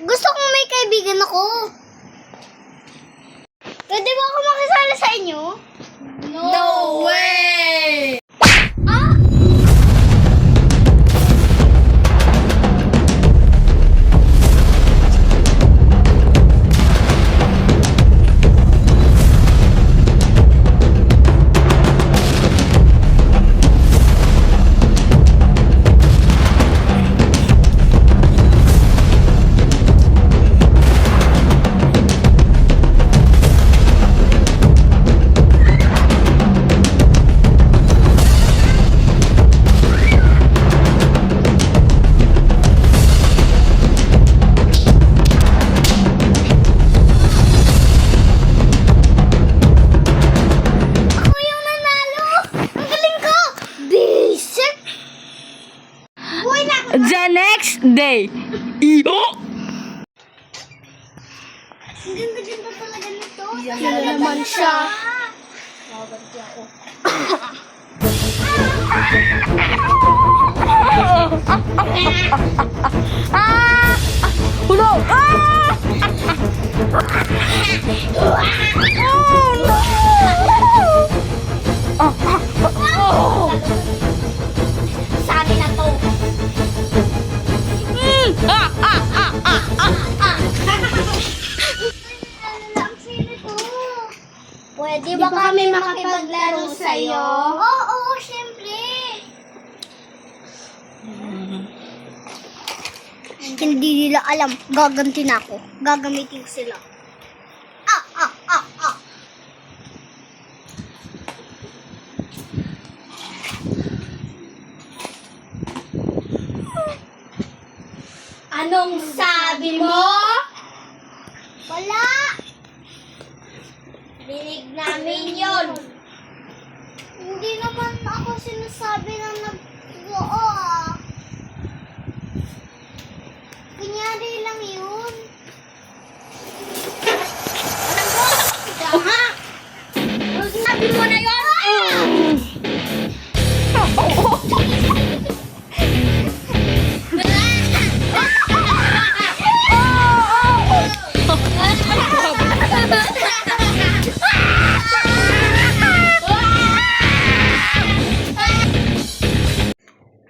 Gusto kong may kaibigan ako. Pwede ba ako makisala sa inyo? No way! Ah! Ako yung nanalo! Ang galing ko! Basic! Buhay na ako! The next day. Iyo! Ang ganda-ganda talaga nito. Yan naman siya. Babanti ako. Ulo! Ah! Sa akin na to. Ang sino to? Pwede ba kami makipaglaro sa'yo? Oo, syempre. Hindi nila alam. Gaganti na ako. Gagamitin ko sila. Anong sabi mo? Wala! Rinig namin yun. Hindi naman ako sinasabi na nag-oo ah. Kunyari lang yun. Ha? Sabi mo na yun?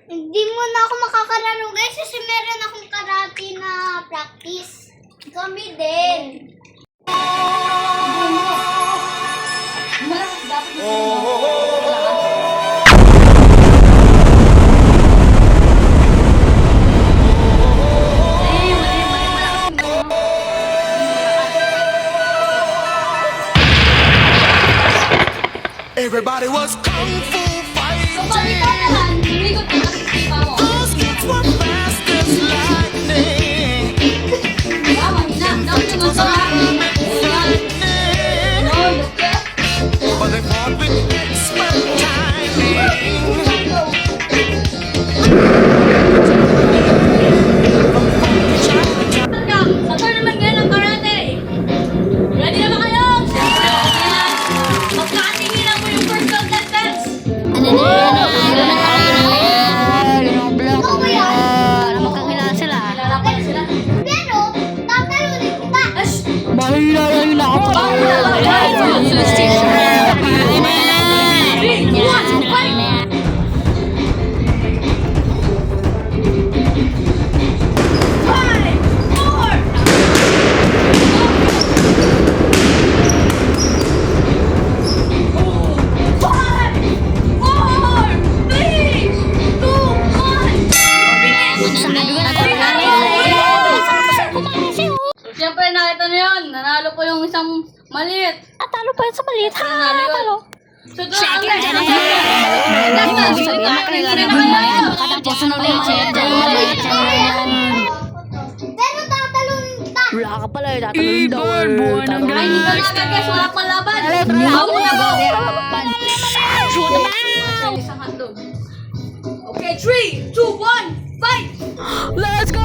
Hindi mo na ako makakararo guys kasi meron akong karate na practice. Kami din. Everybody was kung fu fighting. Those kids were fast as lightning. But they fought with expert timing. Saan naman ngayon ang karate? Ready na ba kayo? Magkatinginan mo yung first contestants. Ikaw ba yan? Magkakilala sila. Kilala pa sila. Pero, tatalunin kita. Mahila ako. Siyempre nakita niyo yun, nanalo po yung isang maliit. Talo pa yun sa maliit. Nanalo yun. So, doon ang Pero tatalunin kita. wala ka pala, tatalon daw. Buwan ng guys. Ay, hindi ka nagagay, wala pang laban. Ako na ba? Isang handog. Okay, 3, 2, 1, fight! Let's go!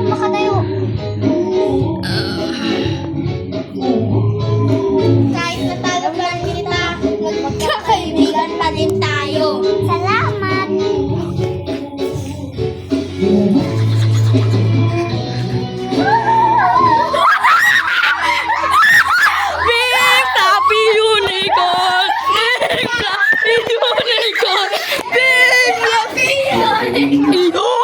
makatayo. Kahit natalo pa rin kita, magkakaibigan pa din tayo. Salamat! Big Fluffy Unicorn! Big Fluffy Unicorn! Big Fluffy Unicorn!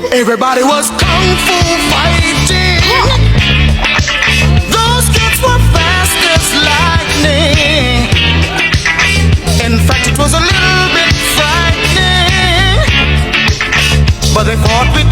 Everybody was kung fu fighting. Those kids were fast as lightning. In fact, it was a little bit frightening, but they fought with